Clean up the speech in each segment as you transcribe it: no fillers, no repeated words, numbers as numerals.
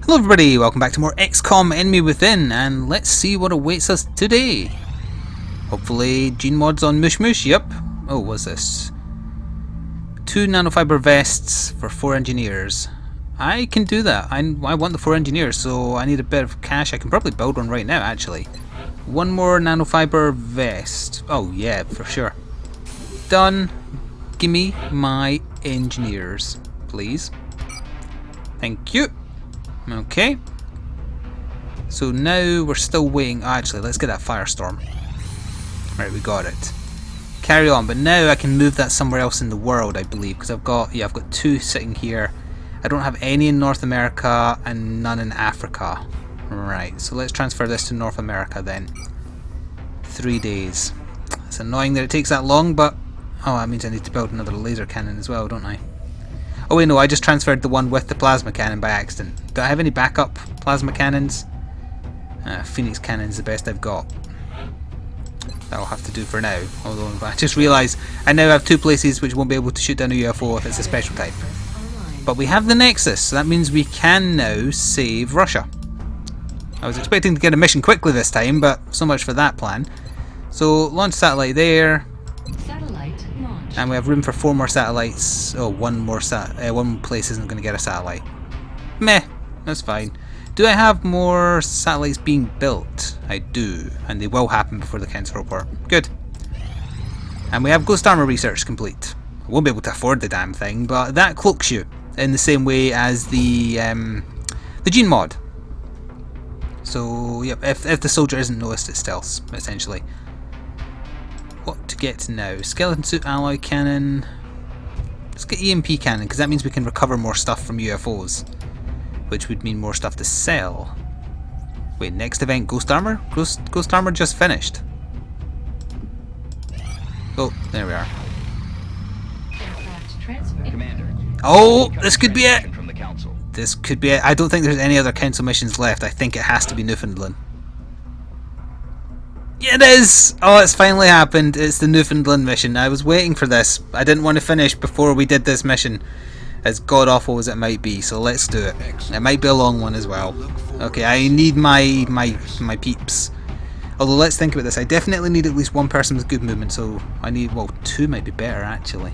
Hello everybody, welcome back to more XCOM Enemy Within, and let's see what awaits us today. Hopefully gene mods on Mush Mush, yep. Oh, what's this? 2 nanofiber vests for 4 engineers. I can do that. I want the 4 engineers, so I need a bit of cash. I can probably build one right now, actually. 1 more nanofiber vest. Oh yeah, for sure. Done. Gimme my engineers, please. Thank you. Okay. So now we're still waiting. Oh, actually, let's get that firestorm. Right, we got it. Carry on, but now I can move that somewhere else in the world, I believe, because I've got 2 sitting here. I don't have any in North America and none in Africa. Right, so let's transfer this to North America then. 3 days. It's annoying that it takes that long, but oh, that means I need to build another laser cannon as well, don't I? Oh wait, no, I just transferred the one with the plasma cannon by accident. Do I have any backup plasma cannons? Phoenix cannon's the best I've got. That'll have to do for now. Although I just realised I now have 2 places which won't be able to shoot down a UFO if it's a special type. But we have the Nexus, so that means we can now save Russia. I was expecting to get a mission quickly this time, but so much for that plan. So launch satellite there. And we have room for 4 more satellites. Oh, one place isn't going to get a satellite. Meh, that's fine. Do I have more satellites being built? I do, and they will happen before the council report. Good. And we have Ghost Armor research complete. I won't be able to afford the damn thing, but that cloaks you in the same way as the gene mod. So, yep, if the soldier isn't noticed, it's stealth, essentially. What to get now? Skeleton suit, alloy cannon. Let's get EMP cannon, because that means we can recover more stuff from UFOs. Which would mean more stuff to sell. Wait, next event, Ghost Armor? Ghost Armor just finished. Oh, there we are. Oh, this could be it! This could be it. I don't think there's any other council missions left. I think it has to be Newfoundland. It is! Oh, it's finally happened. It's the Newfoundland mission. I was waiting for this. I didn't want to finish before we did this mission, as god-awful as it might be, so let's do it. It might be a long one as well. Okay, I need my peeps. Although, let's think about this. I definitely need at least 1 person with good movement, so I need, well, 2 might be better, actually.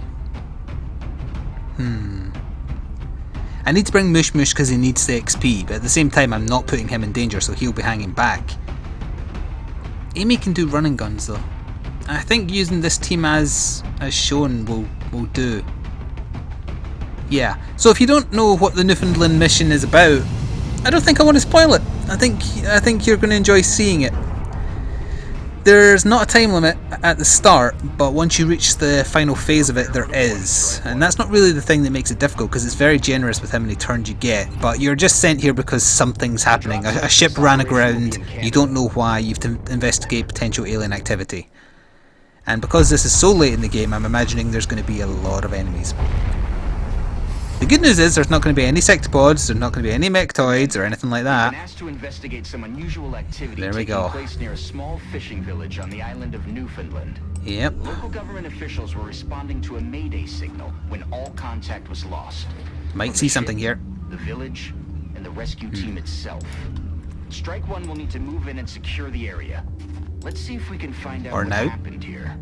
I need to bring Mush Mush because he needs the XP, but at the same time, I'm not putting him in danger, so he'll be hanging back. Amy can do running guns though. I think using this team as shown will do. Yeah. So if you don't know what the Newfoundland mission is about, I don't think I want to spoil it. I think you're going to enjoy seeing it. There's not a time limit at the start, but once you reach the final phase of it, there is. And that's not really the thing that makes it difficult, because it's very generous with how many turns you get. But you're just sent here because something's happening. A ship ran aground, you don't know why, you have to investigate potential alien activity. And because this is so late in the game, I'm imagining there's going to be a lot of enemies. The good news is there's not going to be any sectopods, there's not going to be any mechtoids or anything like that. Asked to investigate some unusual activity there we go. Taking place near a small fishing village on the island of Newfoundland. Yep. Local government officials were responding to a mayday signal when all contact was lost. Might see something here. The village and the rescue team itself. Strike One will need to move in and secure the area. Let's see if we can find out what happened here.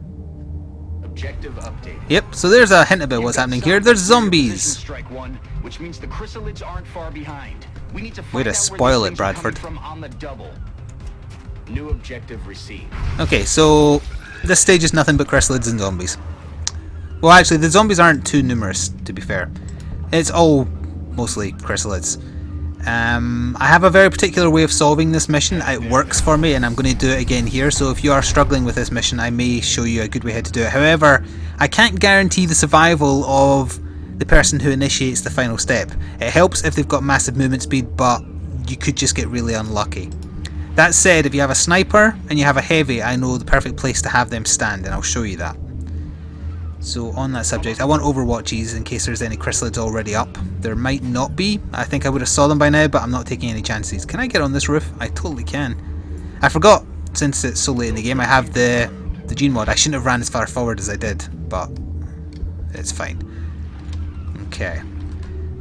Objective updated. Yep, so there's a hint about what's happening here. There's zombies. Strike One, which means the chrysalids aren't far behind. We need to find way to spoil it, Bradford. From on the double. New objective received. Okay, so this stage is nothing but chrysalids and zombies. Well, actually, the zombies aren't too numerous, to be fair. It's all mostly chrysalids. I have a very particular way of solving this mission. It works for me, and I'm going to do it again here. So if you are struggling with this mission, I may show you a good way how to do it. However, I can't guarantee the survival of the person who initiates the final step. It helps if they've got massive movement speed, but you could just get really unlucky. That said, if you have a sniper and you have a heavy, I know the perfect place to have them stand, and I'll show you that. So on that subject, I want overwatches in case there's any chrysalids already up. There might not be. I think I would have saw them by now, but I'm not taking any chances. Can I get on this roof? I totally can. I forgot, since it's so late in the game, I have the gene mod. I shouldn't have ran as far forward as I did, but it's fine. Okay.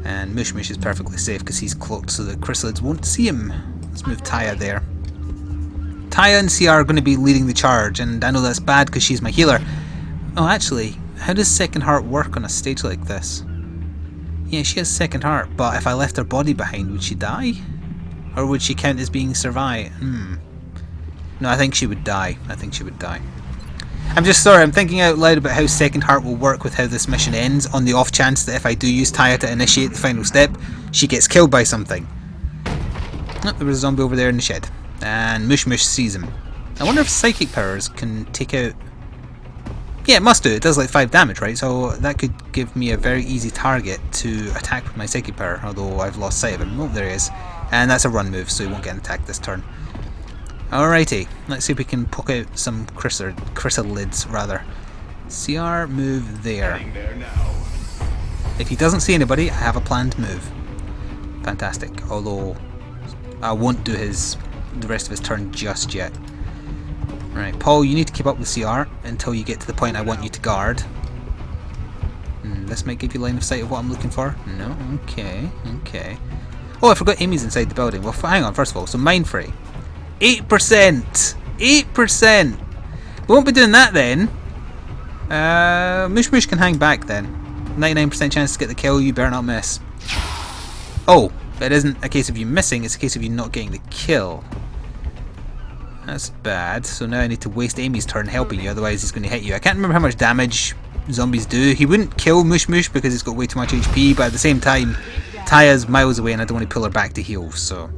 And Mush Mush is perfectly safe because he's cloaked so the chrysalids won't see him. Let's move Taya there. Taya and CR are going to be leading the charge, and I know that's bad because she's my healer. Oh, actually, how does Second Heart work on a stage like this? Yeah, she has Second Heart, but if I left her body behind, would she die? Or would she count as being survived? No, I think she would die. I think she would die. I'm just sorry, I'm thinking out loud about how Second Heart will work with how this mission ends, on the off chance that if I do use Taya to initiate the final step, she gets killed by something. Oh, there was a zombie over there in the shed. And Mush Mush sees him. I wonder if psychic powers can take out... Yeah, it must do. It does like 5 damage, right? So that could give me a very easy target to attack with my psychic power, although I've lost sight of him. Oh, there he is. And that's a run move, so he won't get an attack this turn. Alrighty, let's see if we can poke out some chrysalids, rather. CR, move there. If he doesn't see anybody, I have a planned move. Fantastic, although I won't do the rest of his turn just yet. Right, Paul, you need to keep up with CR until you get to the point I want you to guard. This might give you line of sight of what I'm looking for. No? Okay, okay. Oh, I forgot Amy's inside the building. Well, hang on, first of all, so Mind Free. 8%! 8%! We won't be doing that then. Mush Mush can hang back then. 99% chance to get the kill, you better not miss. Oh, it isn't a case of you missing, it's a case of you not getting the kill. That's bad, so now I need to waste Amy's turn helping you, otherwise he's going to hit you. I can't remember how much damage zombies do. He wouldn't kill Mush Mush because he's got way too much HP, but at the same time, Taya's miles away and I don't want to pull her back to heal, so...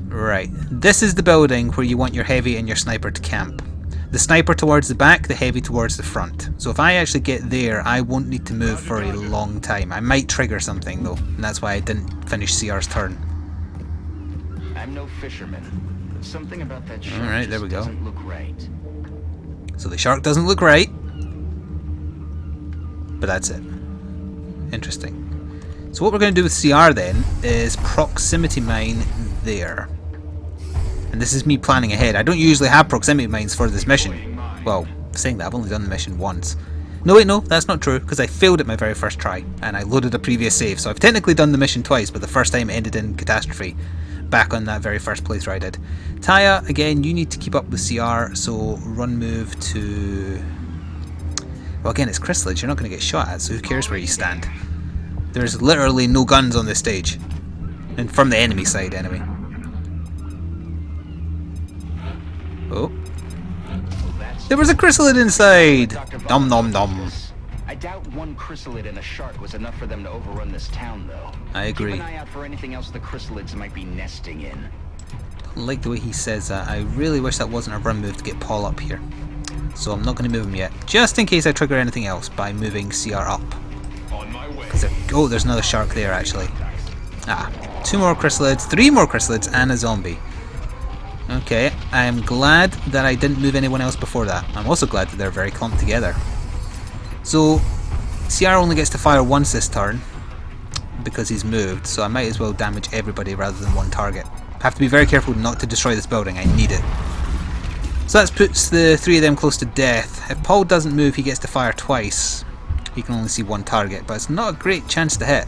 Right, this is the building where you want your heavy and your sniper to camp. The sniper towards the back, the heavy towards the front. So if I actually get there, I won't need to move for a long time. I might trigger something though, and that's why I didn't finish CR's turn. I'm no fisherman. Something about that shark Alright, there we go. Doesn't look right. So the shark doesn't look right. But that's it. Interesting. So what we're going to do with CR then is proximity mine there. And this is me planning ahead. I don't usually have proximity mines for this mission. Well, saying that, I've only done the mission once. No, wait, no, that's not true, because I failed at my very first try, and I loaded a previous save. So I've technically done the mission twice, but the first time it ended in catastrophe. Back on that very first playthrough I did. Taya, again, you need to keep up with CR, so run move to... Well, again, it's chrysalids, you're not going to get shot at, so who cares where you stand. There's literally no guns on this stage. And from the enemy side, anyway. Oh. There was a chrysalid inside! Nom nom nom. I doubt one chrysalid and a shark was enough for them to overrun this town, though. I agree. Keep an eye out for anything else the chrysalids might be nesting in. I don't like the way he says that. I really wish that wasn't a run move to get Paul up here. So I'm not going to move him yet, just in case I trigger anything else by moving CR up. On my way. Oh, there's another shark there, actually. Ah, 2 more chrysalids, 3 more chrysalids, and a zombie. Okay, I'm glad that I didn't move anyone else before that. I'm also glad that they're very clumped together. So, CR only gets to fire once this turn, because he's moved, so I might as well damage everybody rather than one target. I have to be very careful not to destroy this building, I need it. So that puts the 3 of them close to death. If Paul doesn't move, he gets to fire twice. He can only see one target, but it's not a great chance to hit.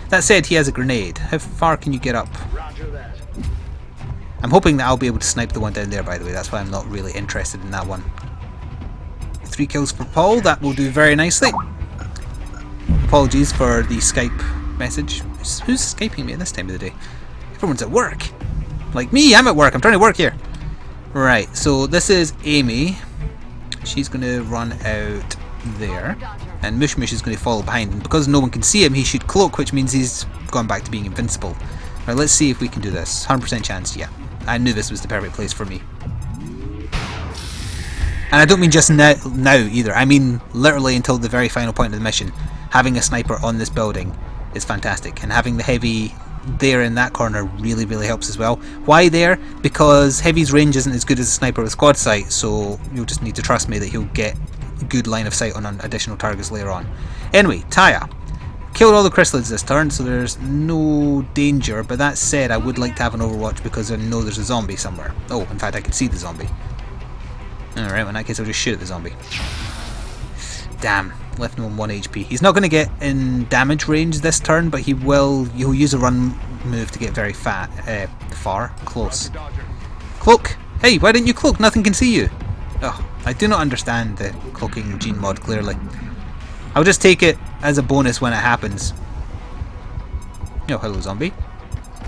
That said, he has a grenade. How far can you get up? Roger that. I'm hoping that I'll be able to snipe the one down there, by the way. That's why I'm not really interested in that one. 3 kills for Paul. That will do very nicely. Apologies for the Skype message. Who's Skyping me at this time of the day? Everyone's at work. Like me, I'm at work. I'm trying to work here. Right, so this is Amy. She's going to run out there. And Mush Mush is going to follow behind. And because no one can see him, he should cloak, which means he's gone back to being invincible. Right, let's see if we can do this. 100% chance, yeah. I knew this was the perfect place for me. And I don't mean just now either. I mean literally until the very final point of the mission. Having a sniper on this building is fantastic. And having the heavy there in that corner really, really helps as well. Why there? Because heavy's range isn't as good as a sniper with squad sight, so you'll just need to trust me that he'll get good line of sight on additional targets later on. Anyway, Taya. Killed all the chrysalids this turn, so there's no danger, but that said, I would like to have an overwatch because I know there's a zombie somewhere. Oh, in fact, I can see the zombie. Alright, well, in that case, I'll just shoot at the zombie. Damn. left him on 1 HP. He's not going to get in damage range this turn, but he'll use a run move to get very far. Close. Cloak! Hey, why didn't you cloak? Nothing can see you. Oh, I do not understand the cloaking gene mod, clearly. I'll just take it as a bonus when it happens. Oh, hello zombie.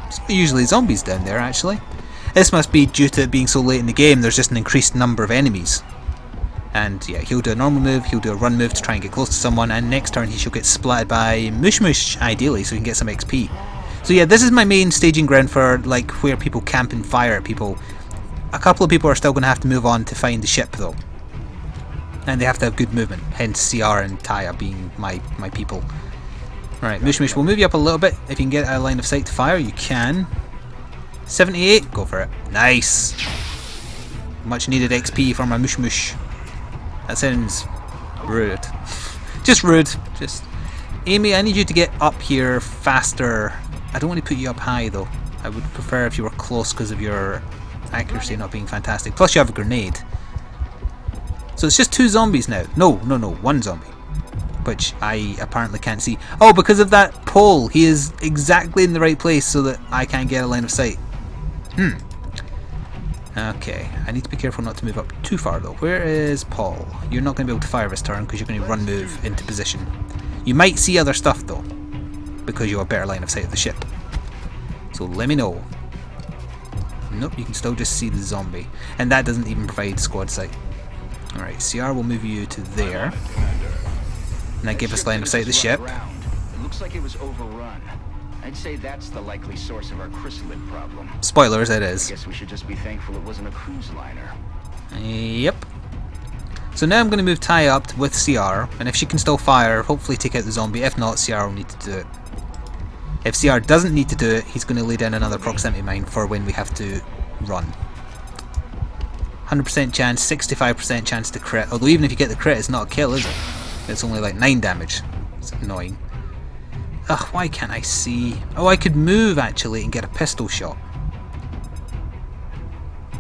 It's not usually zombies down there, actually. This must be due to it being so late in the game, there's just an increased number of enemies. And yeah, he'll do a normal move, he'll do a run move to try and get close to someone, and next turn he shall get splatted by Mush Mush, ideally, so he can get some XP. So yeah, this is my main staging ground for like where people camp and fire at people. A couple of people are still going to have to move on to find the ship though. And they have to have good movement, hence CR and Taya being my people. Right, Mush Mush, we'll move you up a little bit. If you can get a line of sight to fire, you can. 78, go for it. Nice! Much needed XP for my Mush Mush. That sounds rude. Just rude. Just Amy, I need you to get up here faster. I don't want to put you up high though. I would prefer if you were close because of your accuracy not being fantastic. Plus you have a grenade. So it's just 2 zombies now. No, 1 zombie. Which I apparently can't see. Oh, because of that pole. He is exactly in the right place so that I can't get a line of sight. Okay, I need to be careful not to move up too far though. Where is Paul? You're not going to be able to fire this turn because you're going to run move into position. You might see other stuff though, because you have a better line of sight of the ship. So let me know. Nope, you can still just see the zombie. And that doesn't even provide squad sight. Alright, CR will move you to there. And that gives us line of sight of the ship. It looks like it was overrun. I'd say that's the likely source of our chrysalid problem. Spoilers, it is. I guess we should just be thankful it wasn't a cruise liner. Yep. So now I'm going to move Ty up with CR, and if she can still fire, hopefully take out the zombie. If not, CR will need to do it. If CR doesn't need to do it, he's going to lay down another proximity mine for when we have to run. 100% chance, 65% chance to crit. Although even if you get the crit, it's not a kill, is it? It's only like 9 damage. It's annoying. Ugh, why can't I see? Oh, I could move actually and get a pistol shot.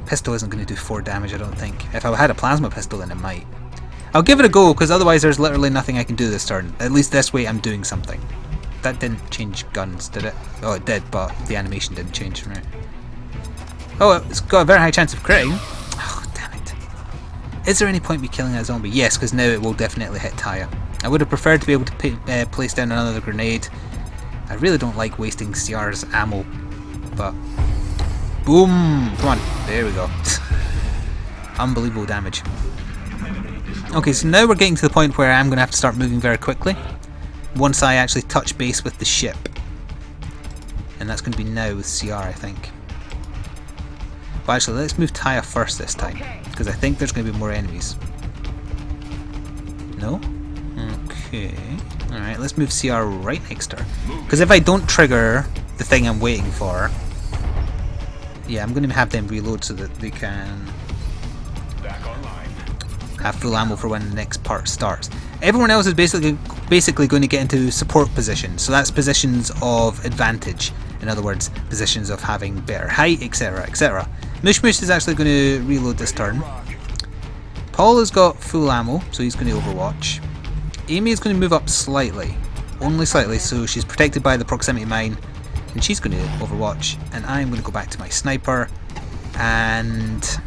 Pistol isn't going to do 4 damage, I don't think. If I had a plasma pistol, then it might. I'll give it a go, because otherwise there's literally nothing I can do this turn. At least this way I'm doing something. That didn't change guns, did it? Oh, it did, but the animation didn't change, right? Oh, it's got a very high chance of critting. Oh, damn it. Is there any point me killing that zombie? Yes, because now it will definitely hit Taya. I would have preferred to be able to place down another grenade. I really don't like wasting CR's ammo, but boom! Come on, there we go. Unbelievable damage. Okay, so now we're getting to the point where I'm going to have to start moving very quickly once I actually touch base with the ship, and that's going to be now with CR, I think. But actually, let's move Taya first this time, because I think there's going to be more enemies. No? Okay. Alright, let's move CR right next to her. Because if I don't trigger the thing I'm waiting for, yeah, I'm going to have them reload so that they can have full ammo for when the next part starts. Everyone else is basically going to get into support positions. So that's positions of advantage. In other words, positions of having better height, etc, etc. Mush Mush is actually going to reload this turn. Paul has got full ammo, so he's going to overwatch. Amy is going to move up slightly, only slightly, so she's protected by the proximity mine, and she's going to overwatch. And I'm going to go back to my sniper, and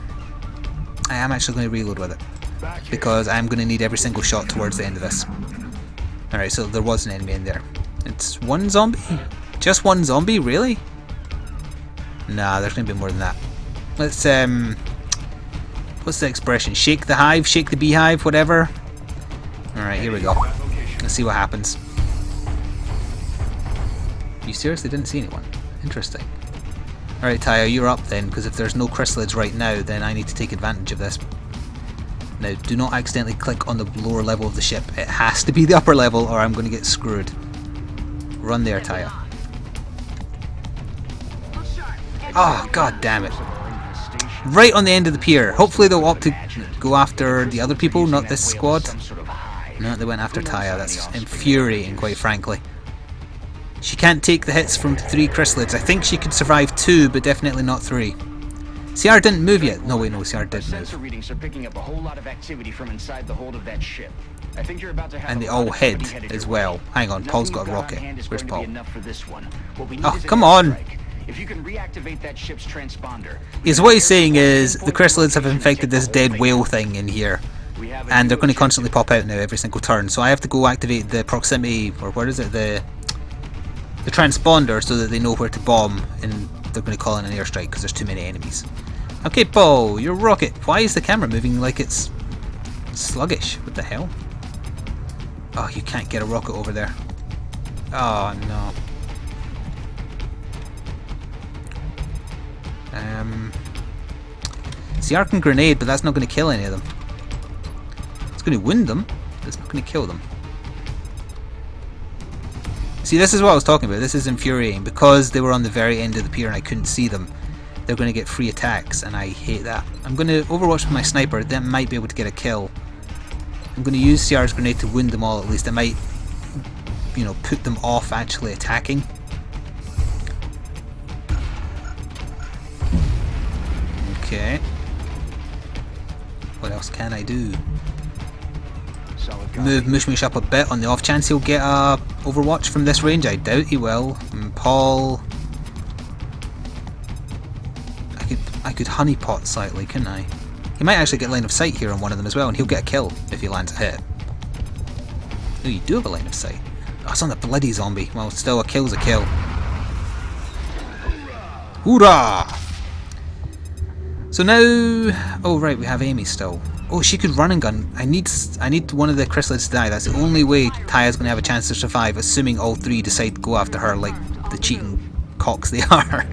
I am actually going to reload with it, because I'm going to need every single shot towards the end of this. Alright, so there was an enemy in there. It's 1 zombie? Just 1 zombie? Really? Nah, there's going to be more than that. Let's, what's the expression? Shake the hive, shake the beehive, whatever. Alright, here we go. Let's see what happens. You seriously didn't see anyone? Interesting. Alright, Taya, you're up then, because if there's no chrysalids right now, then I need to take advantage of this. Now, do not accidentally click on the lower level of the ship. It has to be the upper level, or I'm going to get screwed. Run there, Taya. Oh, god damn it. Right on the end of the pier. Hopefully they'll opt to go after the other people, not this squad. No, they went after Taya. That's infuriating, quite frankly. She can't take the hits from 3 chrysalids. I think she could survive 2, but definitely not 3. CR didn't move yet. No, wait, no, CR did Sensor move. readings are picking up a whole lot of activity from inside the hold of that ship. I think you're about to have And a they lot all of hid company headed as your well. way. Hang on, Paul's Nothing got a you've rocket. on hand is Where's going to be Paul? enough for this one. What we need Oh, is an come on. airstrike. If you can reactivate that ship's transponder. Yeah, so what he's saying is the chrysalids have infected this dead whale thing in here. And they're going to constantly pop out now every single turn. So I have to go activate the proximity, or what is it, the transponder, so that they know where to bomb, and they're going to call in an airstrike because there's too many enemies. Okay, Paul, your rocket. Why is the camera moving like it's sluggish? What the hell? Oh, you can't get a rocket over there. Oh, no. CR can grenade, but that's not going to kill any of them. It's going to wound them, but it's not going to kill them. See, this is what I was talking about. This is infuriating. Because they were on the very end of the pier and I couldn't see them, they're going to get free attacks, and I hate that. I'm going to overwatch with my sniper. That might be able to get a kill. I'm going to use CR's grenade to wound them all at least. It might, you know, put them off actually attacking. Okay. What else can I do? Move Mushmush up a bit on the off chance he'll get a overwatch from this range. I doubt he will. And Paul, I could honeypot slightly, couldn't I? He might actually get line of sight here on one of them as well, and he'll get a kill if he lands a hit. Oh, you do have a line of sight. Oh, it's on the bloody zombie. Well, still, a kill's a kill. Hoorah! So now, oh right, we have Amy still. Oh, she could run and gun. I need one of the chrysalids to die. That's the only way Taya's going to have a chance to survive, assuming all three decide to go after her like the cheating cocks they are.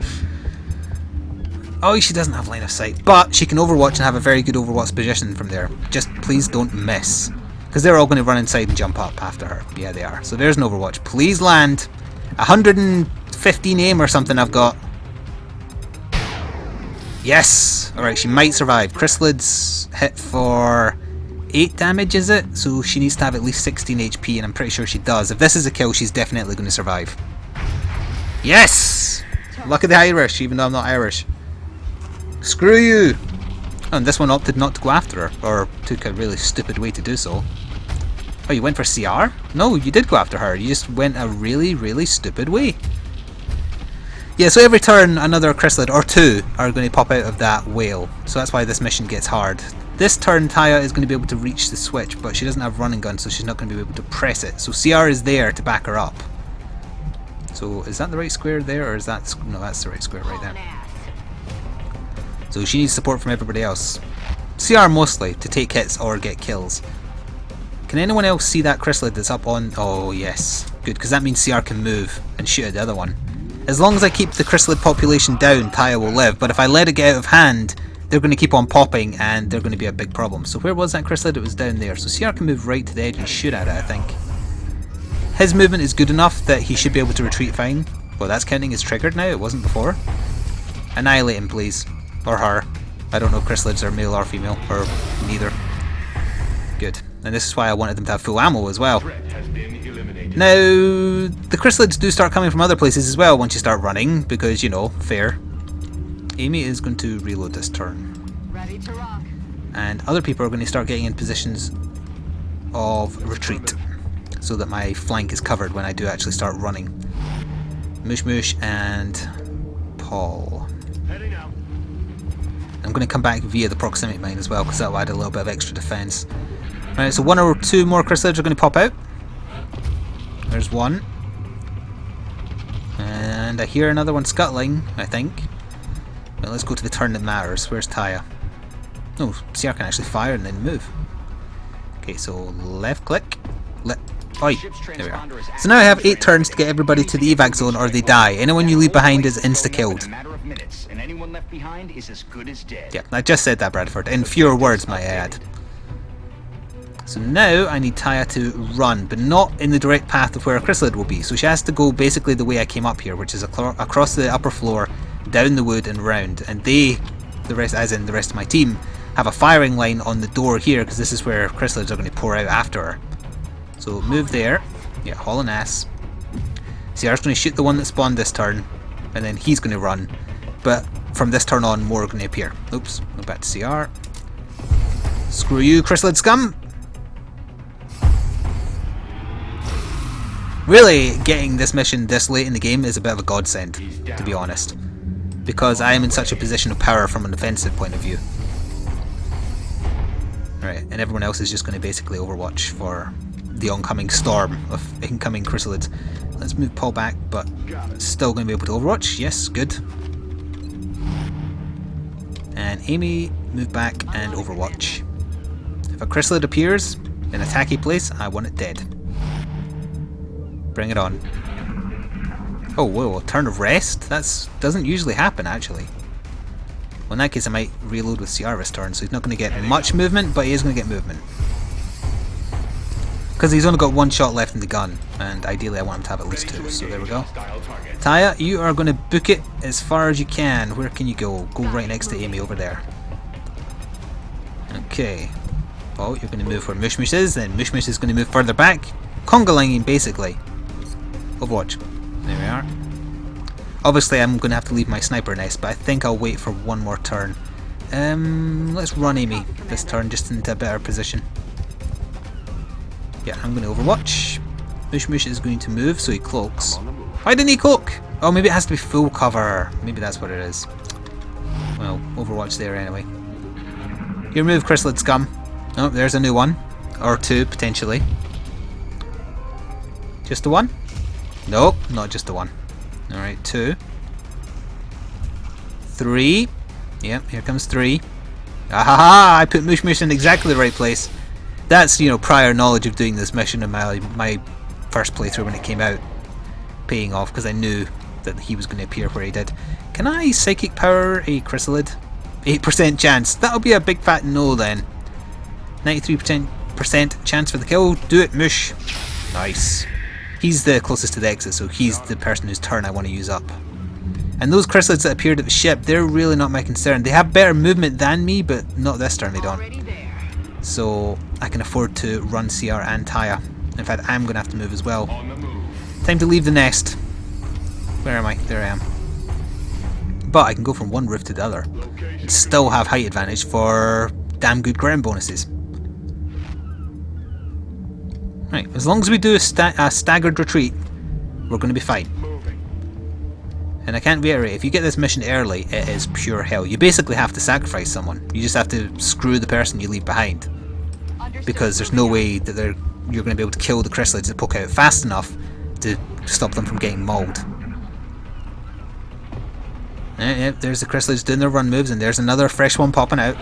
Oh, she doesn't have line of sight, but she can overwatch and have a very good overwatch position from there. Just please don't miss, because they're all going to run inside and jump up after her. Yeah, they are. So there's an overwatch. Please land. 115 aim or something I've got. Yes! Alright, she might survive. Chrysalids hit for 8 damage, is it? So she needs to have at least 16 HP, and I'm pretty sure she does. If this is a kill, she's definitely going to survive. Yes! Luck of the Irish, even though I'm not Irish. Screw you! Oh, and this one opted not to go after her, or took a really stupid way to do so. Oh, you went for CR? No, you did go after her. You just went a really, really stupid way. Yeah, so every turn another chrysalid or two are going to pop out of that whale. So that's why this mission gets hard. This turn Taya is going to be able to reach the switch, but she doesn't have running gun, so she's not going to be able to press it. So CR is there to back her up. So is that the right square there, or is that... No, that's the right square right there. So she needs support from everybody else. CR mostly, to take hits or get kills. Can anyone else see that chrysalid that's up on... Oh yes, good, because that means CR can move and shoot at the other one. As long as I keep the chrysalid population down, Taya will live, but if I let it get out of hand, they're going to keep on popping and they're going to be a big problem. So where was that chrysalid? It was down there. So CR can move right to the edge and shoot at it, I think. His movement is good enough that he should be able to retreat fine. Well, that's counting as triggered now, it wasn't before. Annihilate him, please. Or her. I don't know if chrysalids are male or female, or neither. Good. And this is why I wanted them to have full ammo as well. Now, the chrysalids do start coming from other places as well once you start running, because, you know, fair. Amy is going to reload this turn. Ready to rock. And other people are going to start getting in positions of retreat, so that my flank is covered when I do actually start running. Mush and Paul. Heading out. I'm going to come back via the proximity mine as well, because that will add a little bit of extra defense. Right, so one or two more chrysalids are going to pop out. There's one. And I hear another one scuttling, I think. Well, let's go to the turn that matters. Where's Taya? Oh, CR can actually fire and then move. Okay, so left click. Oi, there we are. So now I have 8 turns to get everybody to the evac zone or they die. Anyone you leave behind is insta-killed. Yeah, I just said that, Bradford. In fewer words, might I add. So now I need Taya to run, but not in the direct path of where a chrysalid will be. So she has to go basically the way I came up here, which is across the upper floor, down the wood and round. And they, the rest of my team, have a firing line on the door here, because this is where chrysalids are going to pour out after her. So move there. Yeah, haul an ass. CR's going to shoot the one that spawned this turn, and then he's going to run. But from this turn on, more are going to appear. Oops, go back to CR. Screw you, chrysalid scum! Really, getting this mission this late in the game is a bit of a godsend, to be honest. Because I am in such a position of power from an offensive point of view. Right, and everyone else is just going to basically overwatch for the oncoming storm of incoming chrysalids. Let's move Paul back, but still going to be able to overwatch. Yes, good. And Amy, move back and overwatch. If a chrysalid appears in a tacky place, I want it dead. Bring it on. Oh, whoa, a turn of rest? That doesn't usually happen, actually. Well, in that case, I might reload with CR this turn, so he's not going to get much movement, but he is going to get movement. Because he's only got one shot left in the gun, and ideally I want him to have at least two, so there we go. Taya, you are going to book it as far as you can. Where can you go? Go right next to Amy over there. Okay. Well, you're going to move where Mushmush is, then Mushmush is going to move further back. Conga lining, basically. Overwatch. There we are. Obviously I'm going to have to leave my sniper nest, but I think I'll wait for one more turn. Let's run Amy this turn just into a better position. Yeah, I'm going to overwatch. Mushmush is going to move, so he cloaks. Why didn't he cloak? Oh, maybe it has to be full cover. Maybe that's what it is. Well, overwatch there anyway. Your move, chrysalid scum. Oh, there's a new one. Or two, potentially. Just the one? Nope, not just the one. Alright, 2. 3. Yep, here comes 3. Ahaha! I put Mushmush in exactly the right place. That's, prior knowledge of doing this mission in my first playthrough when it came out. Paying off, because I knew that he was going to appear where he did. Can I psychic power a chrysalid? 8% chance. That'll be a big fat no then. 93% chance for the kill. Do it, Mush. Nice. He's the closest to the exit, so he's the person whose turn I want to use up. And those chrysalids that appeared at the ship, they're really not my concern. They have better movement than me, but not this turn they don't. So I can afford to run CR and Taya. In fact, I'm going to have to move as well. Time to leave the nest. Where am I? There I am. But I can go from one roof to the other and still have height advantage for damn good ground bonuses. Right, as long as we do a staggered retreat, we're going to be fine. And I can't reiterate, if you get this mission early, it is pure hell. You basically have to sacrifice someone. You just have to screw the person you leave behind. Because there's no way that you're going to be able to kill the chrysalids that poke out fast enough to stop them from getting mauled. Yep, there's the chrysalids doing their run moves, and there's another fresh one popping out.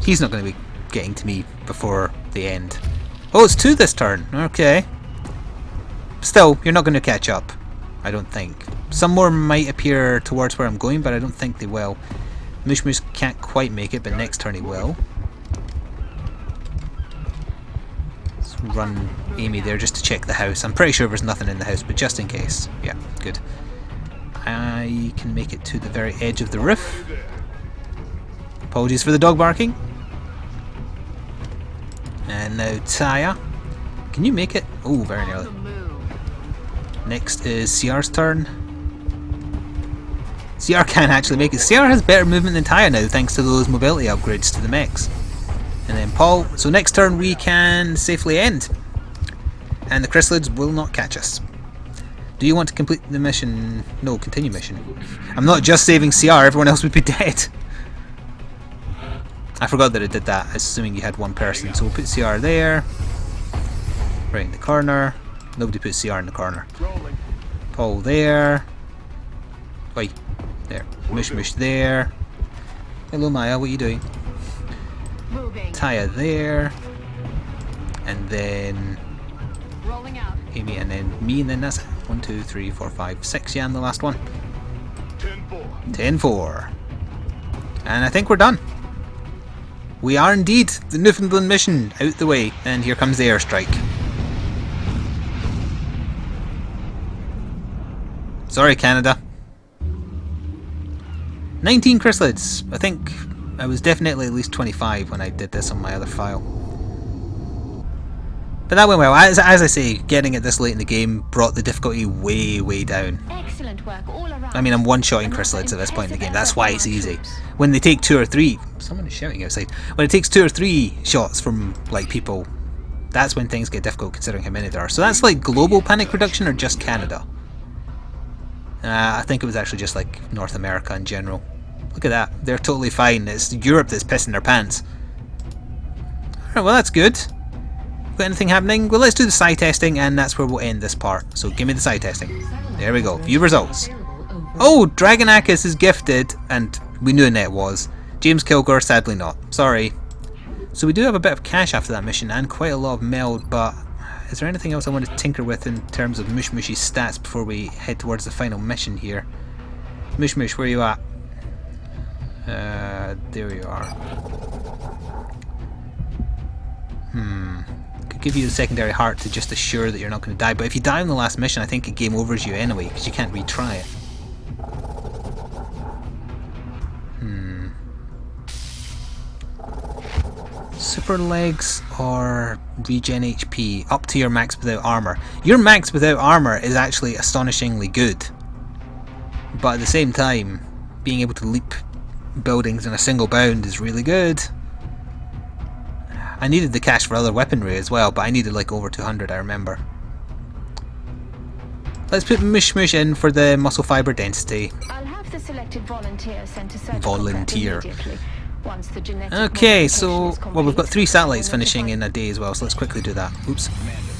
He's not going to be getting to me before the end. Oh, it's 2 this turn. Okay. Still, you're not going to catch up. I don't think. Some more might appear towards where I'm going, but I don't think they will. Mushmush can't quite make it, but next turn he will. Let's run Amy there just to check the house. I'm pretty sure there's nothing in the house, but just in case. Yeah, good. I can make it to the very edge of the roof. Apologies for the dog barking. And now Taya. Can you make it? Oh, very nearly. Next is CR's turn. CR can actually make it. CR has better movement than Taya now, thanks to those mobility upgrades to the mechs. And then Paul. So next turn we can safely end. And the chrysalids will not catch us. Do you want to complete the mission? No, continue mission. I'm not just saving CR, everyone else would be dead. I forgot that it did that, assuming you had one person. So we'll put CR there. Right in the corner. Nobody put CR in the corner. Paul there. Wait, there. Mushmush there. Hello Maya, what are you doing? Taya there. And then Amy, and then me, and then that's it. 1, 2, 3, 4, 5, 6. Yeah, and the last one. 10-4. And I think we're done. We are indeed. The Newfoundland mission out the way. And here comes the airstrike. Sorry, Canada. 19 chrysalids. I think I was definitely at least 25 when I did this on my other file. But that went well. As I say, getting it this late in the game brought the difficulty way, way down. Excellent work all around. I mean, I'm one-shotting chrysalids at this point in the game. That's why it's easy. When they take 2 or 3... Someone is shouting outside. When it takes 2 or 3 shots from, like, people, that's when things get difficult considering how many there are. So that's like global panic reduction or just Canada? I think it was actually just like North America in general. Look at that. They're totally fine. It's Europe that's pissing their pants. Alright, well that's good. Got anything happening? Well, let's do the psi testing and that's where we'll end this part. So give me the psi testing. There we go. View results. Oh, Dragonakis is gifted, and we knew Annette was. James Kilgore, sadly not. Sorry. So we do have a bit of cash after that mission and quite a lot of meld, but is there anything else I want to tinker with in terms of Mush Mushy's stats before we head towards the final mission here? Mush Mush, where are you at? There you are. Could give you the secondary heart to just assure that you're not going to die, but if you die on the last mission I think it game overs you anyway, because you can't retry it. Super legs or regen HP, up to your max without armor. Your max without armor is actually astonishingly good, but at the same time being able to leap buildings in a single bound is really good. I needed the cash for other weaponry as well, but I needed like over 200, I remember. Let's put Mush Mush in for the muscle fiber density. I'll have the selected volunteer sent to surgical Volunteer. prep immediately. Once the genetic Okay, so modification is well, we've got 3 complete, satellites we'll finishing notify- in a day as well, so let's quickly do that. Oops,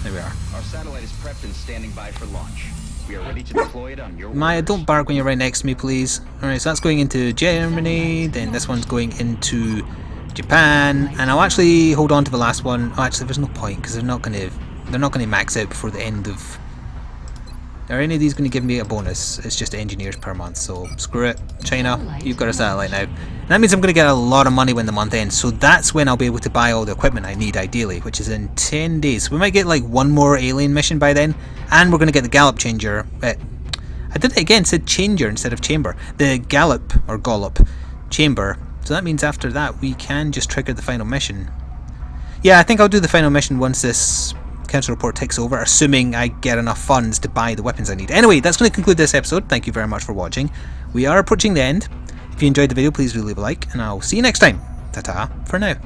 there we are. Our satellite is prepped and standing by for launch. We are ready to deploy it on your Maya, orders. don't bark when you're right next to me, please. Alright, so that's going into Germany, then this one's going into Japan, and I'll actually hold on to the last one. Oh, actually, there's no point because they're not going to max out before the end of. Are any of these going to give me a bonus? It's just engineers per month, so screw it. China, you've got a satellite now. And that means I'm going to get a lot of money when the month ends, so that's when I'll be able to buy all the equipment I need, ideally, which is in 10 days. So we might get like one more alien mission by then, and we're going to get the Gallop Changer. I did it again, said Changer instead of Chamber. The Gallop, or Gollop, Chamber. So that means after that we can just trigger the final mission. Yeah, I think I'll do the final mission once this council report takes over, assuming I get enough funds to buy the weapons I need. Anyway, that's going to conclude this episode. Thank you very much for watching. We are approaching the end. If you enjoyed the video, please do leave a like, and I'll see you next time. Ta-ta for now.